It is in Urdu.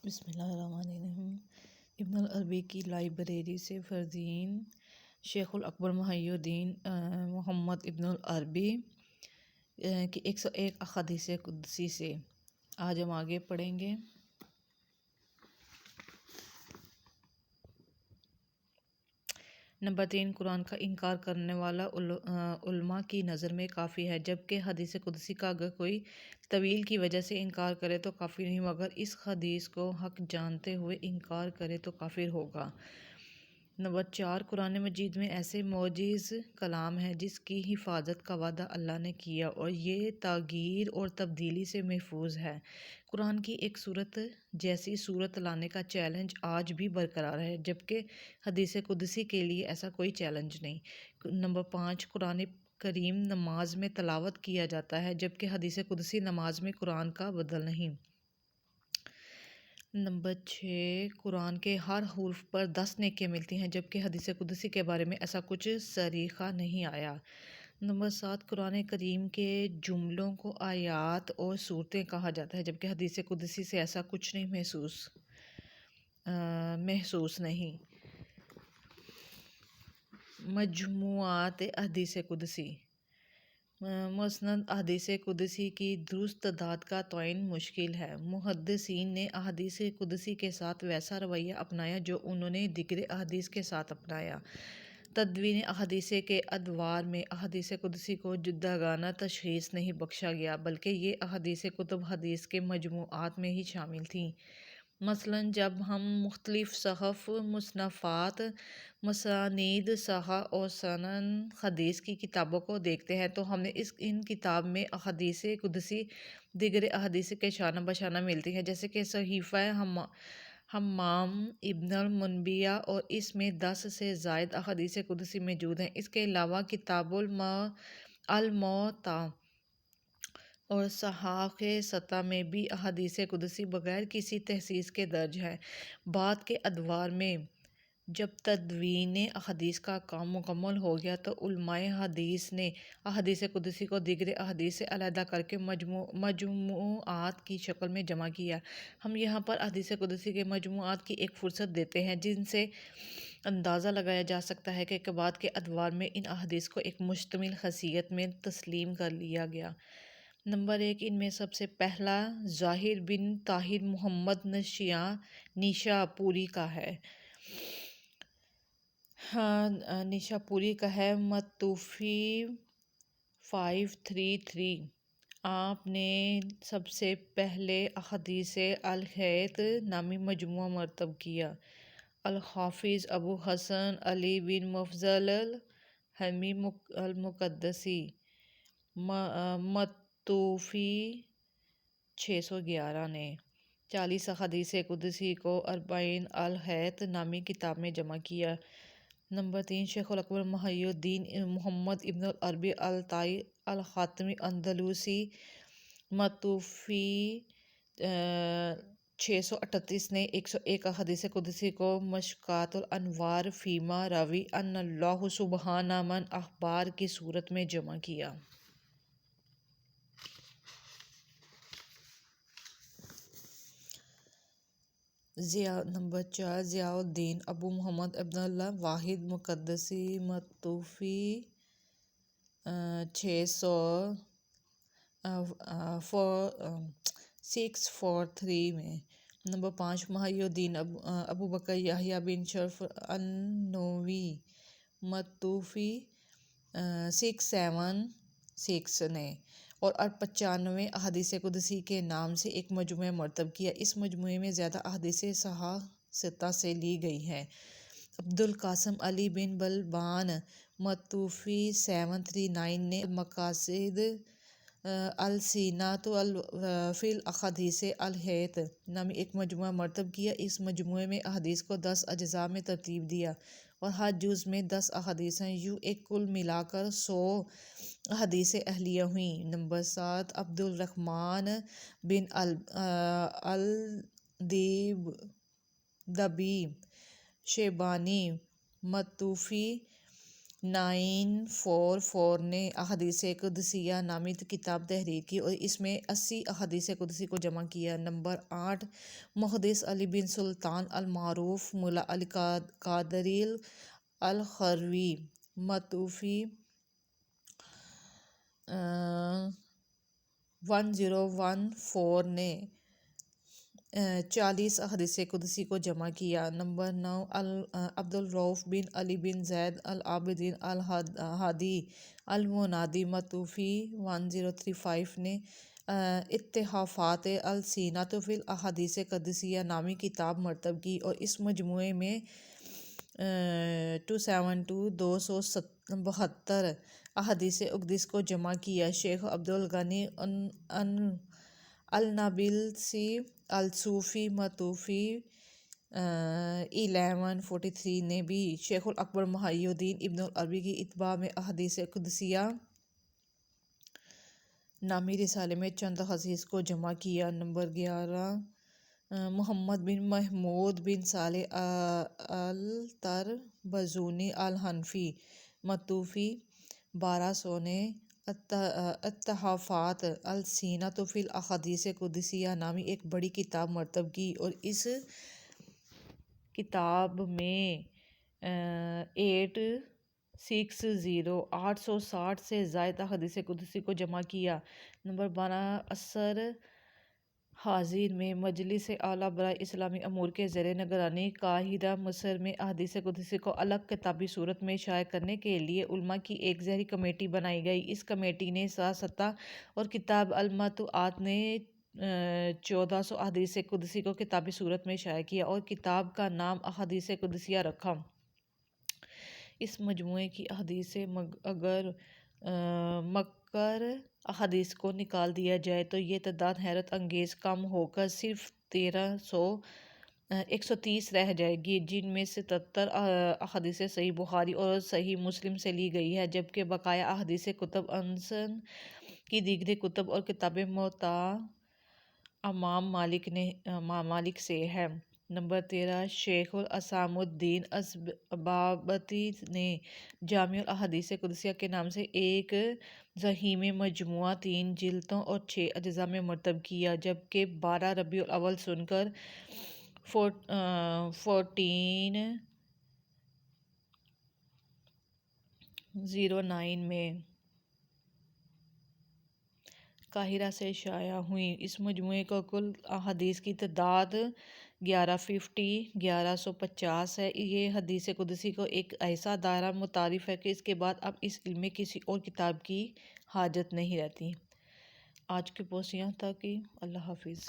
بسم اللہ الرحمن الرحیم۔ ابن العربی کی لائبریری سے فرزین شیخ الاکبر محی الدین محمد ابن العربی کی 101 احادیث قدسی سے آج ہم آگے پڑھیں گے۔ نمبر 3، قرآن کا انکار کرنے والا علماء کی نظر میں کافر ہے، جبکہ حدیث قدسی کا اگر کوئی تعویل کی وجہ سے انکار کرے تو کافر نہیں، مگر اس حدیث کو حق جانتے ہوئے انکار کرے تو کافر ہوگا۔ نمبر 4، قرآن مجید میں ایسے معجز کلام ہے جس کی حفاظت کا وعدہ اللہ نے کیا اور یہ تغییر اور تبدیلی سے محفوظ ہے۔ قرآن کی ایک صورت جیسی صورت لانے کا چیلنج آج بھی برقرار ہے، جبکہ حدیث قدسی کے لیے ایسا کوئی چیلنج نہیں۔ نمبر 5، قرآن کریم نماز میں تلاوت کیا جاتا ہے، جبکہ حدیث قدسی نماز میں قرآن کا بدل نہیں۔ نمبر 6، قرآن کے ہر حرف پر 10 نیکیاں ملتی ہیں، جبکہ حدیث قدسی کے بارے میں ایسا کچھ صریحہ نہیں آیا۔ نمبر 7، قرآن کریم کے جملوں کو آیات اور سورتیں کہا جاتا ہے، جبکہ حدیث قدسی سے ایسا کچھ نہیں محسوس نہیں۔ مجموعات احادیث قدسی۔ مسند احادیث قدسی کی درست تعداد کا تعین مشکل ہے۔ محدثین نے احادیث قدسی کے ساتھ ویسا رویہ اپنایا جو انہوں نے دیگر احادیث کے ساتھ اپنایا۔ تدوین احادیث کے ادوار میں احادیث قدسی کو جداگانہ تشخیص نہیں بخشا گیا، بلکہ یہ احادیث کتب حدیث کے مجموعات میں ہی شامل تھیں۔ مثلاً جب ہم مختلف صحف، مصنفات، مسانید صحاح اور سنن حدیث کی کتابوں کو دیکھتے ہیں تو ہمیں ان کتاب میں احادیث قدسی دیگر احادیث کے شانہ بشانہ ملتی ہیں، جیسے کہ صحیفہ حمام ابن المنبیہ، اور اس میں 10 سے زائد احادیث قدسی موجود ہیں۔ اس کے علاوہ کتاب الموطا اور صحاح ستہ میں بھی احادیث قدسی بغیر کسی تحسیس کے درج ہیں۔ بعد کے ادوار میں جب تدوین احادیث کا کام مکمل ہو گیا تو علماء حدیث نے احادیث قدسی کو دیگر احادیث سے علیحدہ کرکے مجموعات کی شکل میں جمع کیا۔ ہم یہاں پر احادیث قدسی کے مجموعات کی ایک فہرست دیتے ہیں، جن سے اندازہ لگایا جا سکتا ہے کہ بعد کے ادوار میں ان احادیث کو ایک مشتمل حیثیت میں تسلیم کر لیا گیا۔ نمبر 1، ان میں سب سے پہلا ظاہر بن طاہر محمد نیشا پوری کا ہے۔ نیشا پوری کا ہے۔ متوفی 533۔ آپ نے سب سے پہلے احادیث الہیت نامی مجموعہ مرتب کیا۔ الحافظ ابو حسن علی بن مفضل الحمی المقدسی، متوفی 611 نے 40 احادیث قدسی کو 40 الہیت نامی کتاب میں جمع کیا۔ نمبر 3، شیخ الاکبر محی الدین محمد ابن العربی الطائی الخاتمی اندلسی، متوفی 638 نے 101 احادیث قدسی کو مشکات الانوار فیما روی ان اللہ سبحانہ من اخبار کی صورت میں جمع کیا۔ نمبر 4، ضیاء الدین ابو محمد ابن اللہ واحد مقدسی، متوفی 643 میں۔ نمبر 5، محی الدین ابو بکر یحییٰ بن شرف النووی، متوفی 676 نے اور 95 احادیث قدسی کے نام سے ایک مجموعہ مرتب کیا۔ اس مجموعے میں زیادہ احادیث صحاح ستہ سے لی گئی ہیں۔ عبد القاسم علی بن بلبان، متوفی 739 نے المقاصد السینۃ فی الاحادیث الہیت نامی ایک مجموعہ مرتب کیا۔ اس مجموعے میں احادیث کو 10 اجزاء میں ترتیب دیا اور ہر جز میں 10 احادیث ہیں، یوں ایک کل ملا کر 100 احادیث اہلیہ ہوئیں۔ نمبر 7، عبد الرحمن بن الدبی شیبانی، متوفی 944 نے احادیث قدسیہ نامی کتاب تحریر کی اور اس میں 80 احادیث قدسی کو جمع کیا۔ نمبر 8، محدث علی بن سلطان المعروف ملا علی قادری الخروی متوفی 1014 نے 40 احادیث قدسی کو جمع کیا۔ نمبر 9، عبدالرؤف بن علی بن زید العابدین الہادی المنادی متوفی 1035 نے اتحافات السنۃ فی الاحادیث قدسیہ نامی کتاب مرتب کی اور اس مجموعے میں 272 احادیث قدس کو جمع کیا۔ شیخ عبدالغنی النابلسی الصوفی متوفی 1143 نے بھی شیخ الاکبر محی الدین ابن العربی کی اتباع میں احادیث قدسیہ نامی رسالے میں چند احادیث کو جمع کیا۔ نمبر 11، محمد بن محمود بن صالح الطربزونی الحنفی متوفی 1200 نے اتحافات السنۃ فی الاحادیث قدسیہ نامی ایک بڑی کتاب مرتب کی اور اس کتاب میں 860 سے زائد احادیث قدسی کو جمع کیا۔ نمبر 12، عصر حاضر میں مجلس اعلیٰ برائے اسلامی امور کے زیر نگرانی قاہرہ مصر میں احادیث قدسی کو الگ کتابی صورت میں شائع کرنے کے لیے علماء کی ایک ذیلی کمیٹی بنائی گئی۔ اس کمیٹی نے سیاستہ اور کتاب المطبوعات نے 1400 احادیث قدسی کو کتابی صورت میں شائع کیا اور کتاب کا نام احادیث قدسیہ رکھا۔ اس مجموعے کی احادیث سے اگر مکر احادیث کو نکال دیا جائے تو یہ تعداد حیرت انگیز کم ہو کر صرف 130 رہ جائے گی، جن میں 77 احادیث صحیح بخاری اور صحیح مسلم سے لی گئی ہیں، جبکہ بقیہ احادیث کتب انسن کی دیگر کتب اور کتاب موطا امام مالک سے ہے۔ نمبر 13، شیخ الاسام الدین السبابتی نے جامع الاحادیث قدسیہ کے نام سے ایک ضخیم مجموعہ 3 جلدوں اور 6 اجزاء میں مرتب کیا، جبکہ 12 ربیع الاول سن کر 1409 میں قاہرہ سے شائع ہوئیں۔ اس مجموعے کو کل احادیث کی تعداد 1150 ہے۔ یہ حدیث قدسی کو ایک ایسا دائرہ متعارف ہے کہ اس کے بعد اب اس علم میں کسی اور کتاب کی حاجت نہیں رہتی۔ آج کی پوسٹ یہاں تک ہی۔ اللہ حافظ۔